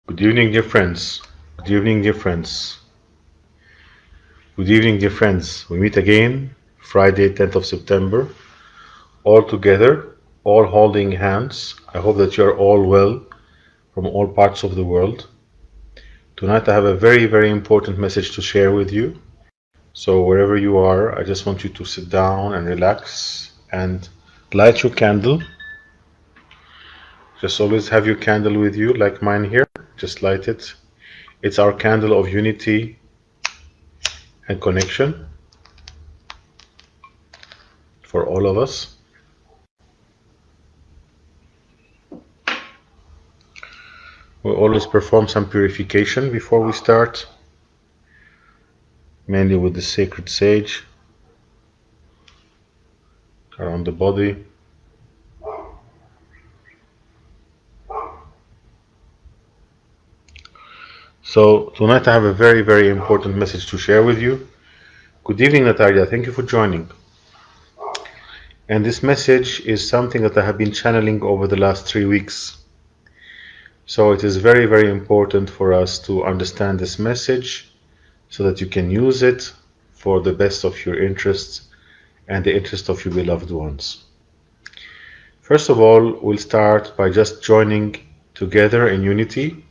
Good evening, dear friends. Good evening, dear friends. Good evening, dear friends. We meet again Friday, 10th of September, all together, all holding hands. I hope that you are all well from all parts of the world. Tonight, I have a very, very important message to share with you. So, wherever you are, I just want you to sit down and relax and light your candle. Just always have your candle with you, like mine here. Just light it. It's our candle of unity and connection for all of us. We always perform some purification before we start, mainly with the sacred sage around the body. So tonight I have a very, very important message to share with you. Good evening, Natalia. Thank you for joining. And this message is something that I have been channeling over the last 3 weeks. So it is very, very important for us to understand this message so that you can use it for the best of your interests and the interest of your beloved ones. First of all, we'll start by just joining together in unity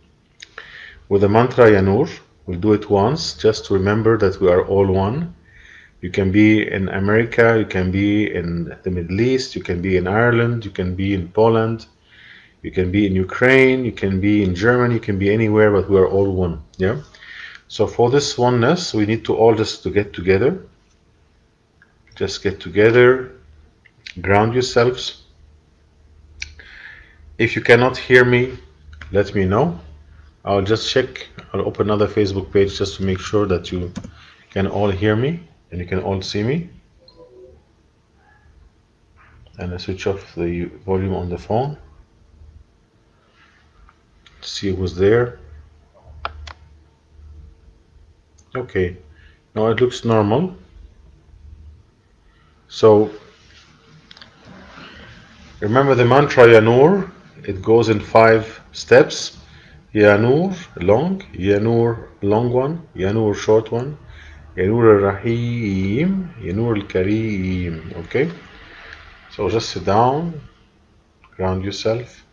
with the mantra Yanur. We'll do it once just to remember that we are all one. You can be in America, you can be in the Middle East, you can be in Ireland, you can be in Poland, you can be in Ukraine, you can be in Germany, you can be anywhere, but we are all one. Yeah. So for this oneness, we need to all just to get together. Just get together, ground yourselves. If you cannot hear me, let me know. I'll just check. I'll open another Facebook page just to make sure that you can all hear me and you can all see me. And I switch off the volume on the phone. See who's there. Okay, now it looks normal. So remember the mantra Yanur. It goes in 5 steps. Yanur long, Yanur long one, Yanur short one, Yanur al-Rahim, Yanur al-Kareem. Okay, so just sit down, ground yourself.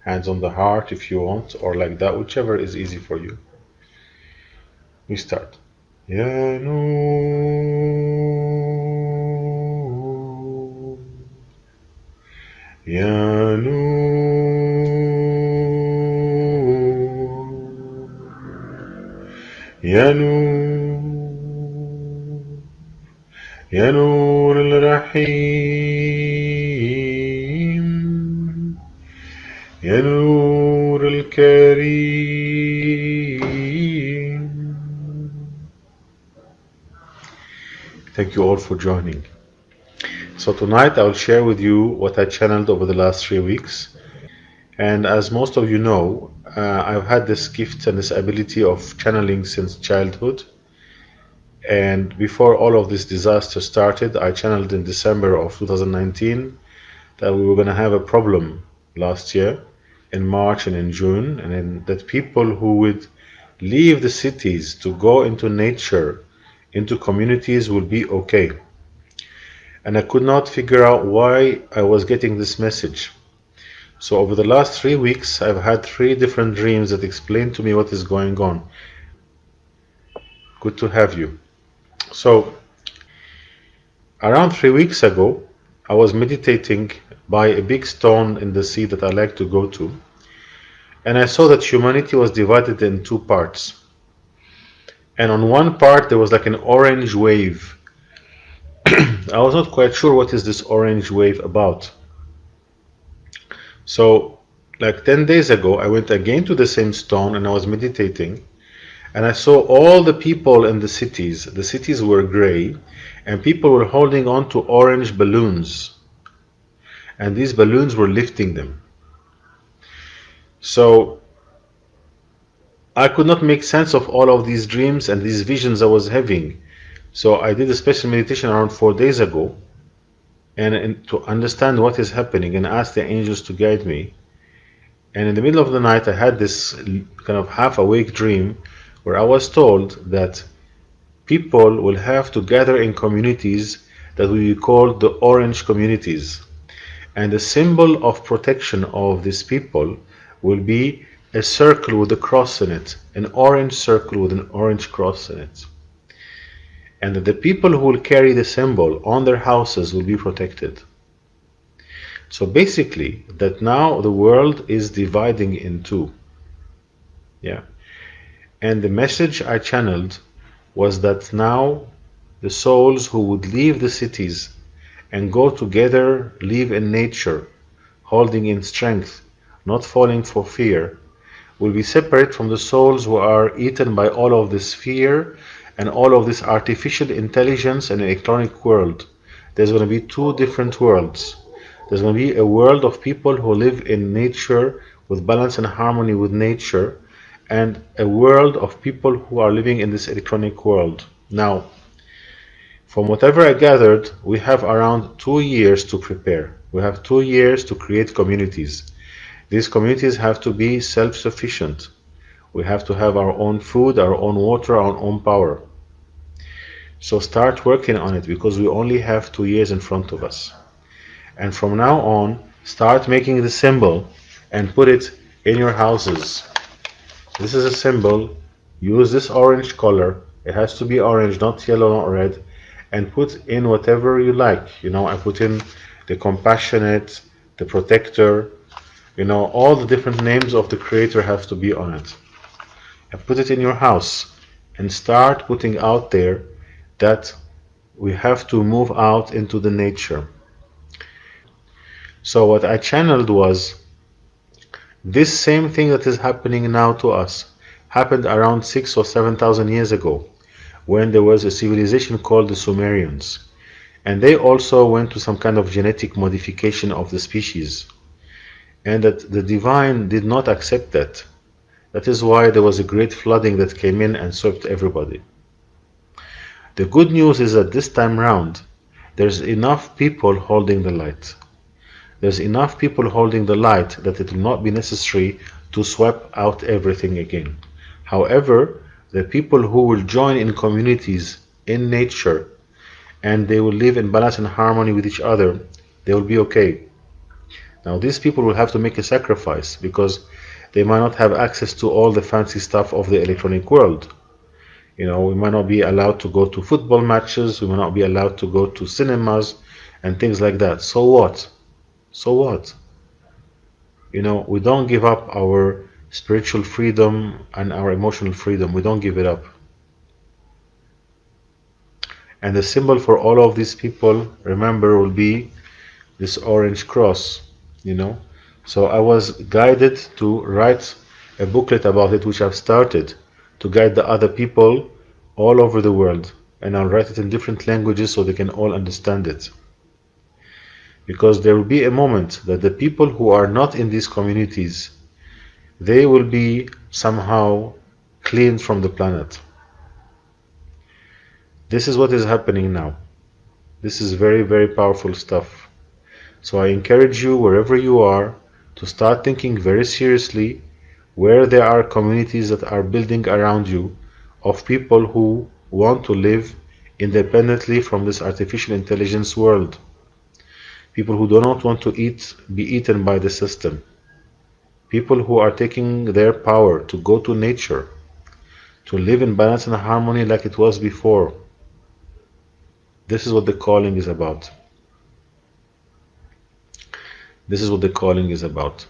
Hands on the heart if you want, or like that, whichever is easy for you. We start. Ya Noor, Ya Noor, Ya Noor, Ya Noor al-Rahim, Ya Noor al-Kareem. Thank you all for joining. So tonight I will share with you what I channeled over the last 3 weeks. And as most of you know, I've had this gift and this ability of channeling since childhood. And before all of this disaster started, I channeled in December of 2019 that we were going to have a problem last year in March and in June, and that people who would leave the cities to go into nature, into communities, will be okay. And I could not figure out why I was getting this message. So over the last 3 weeks, I've had 3 different dreams that explain to me what is going on. Good to have you. So around 3 weeks ago, I was meditating by a big stone in the sea that I like to go to. And I saw that humanity was divided in 2 parts. And on one part, there was like an orange wave. I was not quite sure what is this orange wave about. So like 10 days ago, I went again to the same stone and I was meditating. And I saw all the people in the cities. The cities were gray, and people were holding on to orange balloons. And these balloons were lifting them. So I could not make sense of all of these dreams and these visions I was having. So I did a special meditation around 4 days ago, and to understand what is happening and ask the angels to guide me. And in the middle of the night, I had this kind of half awake dream where I was told that people will have to gather in communities that will be called the orange communities. And the symbol of protection of these people will be a circle with a cross in it, an orange circle with an orange cross in it. And that the people who will carry the symbol on their houses will be protected. So basically, that now the world is dividing in two. Yeah. And the message I channeled was that now the souls who would leave the cities and go together, live in nature, holding in strength, not falling for fear, will be separate from the souls who are eaten by all of this fear and all of this artificial intelligence and electronic world. There's going to be two different worlds. There's going to be a world of people who live in nature with balance and harmony with nature, and a world of people who are living in this electronic world. Now, from whatever I gathered, we have around 2 years to prepare. We have 2 years to create communities. These communities have to be self-sufficient. We have to have our own food, our own water, our own power. So start working on it because we only have 2 years in front of us. And from now on, start making the symbol and put it in your houses. This is a symbol. Use this orange color. It has to be orange, not yellow, not red. And put in whatever you like. I put in the compassionate, the protector, all the different names of the creator have to be on it. And put it in your house and start putting out there that we have to move out into the nature. So what I channeled was this same thing that is happening now to us happened around 6 or 7,000 years ago when there was a civilization called the Sumerians. And they also went to some kind of genetic modification of the species. And that the divine did not accept that. That is why there was a great flooding that came in and swept everybody. The good news is that this time round, there's enough people holding the light. There's enough people holding the light that it will not be necessary to sweep out everything again. However, the people who will join in communities in nature and they will live in balance and harmony with each other, they will be okay. Now these people will have to make a sacrifice because they might not have access to all the fancy stuff of the electronic world. We might not be allowed to go to football matches, we might not be allowed to go to cinemas and things like that. So what? So what? We don't give up our spiritual freedom and our emotional freedom. We don't give it up. And the symbol for all of these people, remember, will be this orange cross, So I was guided to write a booklet about it, which I've started to guide the other people all over the world. And I'll write it in different languages so they can all understand it. Because there will be a moment that the people who are not in these communities, they will be somehow cleaned from the planet. This is what is happening now. This is very, very powerful stuff. So I encourage you, wherever you are, to start thinking very seriously where there are communities that are building around you of people who want to live independently from this artificial intelligence world. People who do not want to be eaten by the system. People who are taking their power to go to nature, to live in balance and harmony like it was before. This is what the calling is about. This is what the calling is about.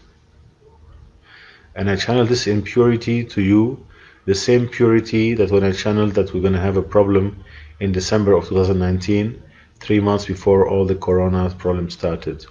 And I channel this in purity to you, the same purity that when I channeled that we're going to have a problem in December of 2019, 3 months before all the corona problem started.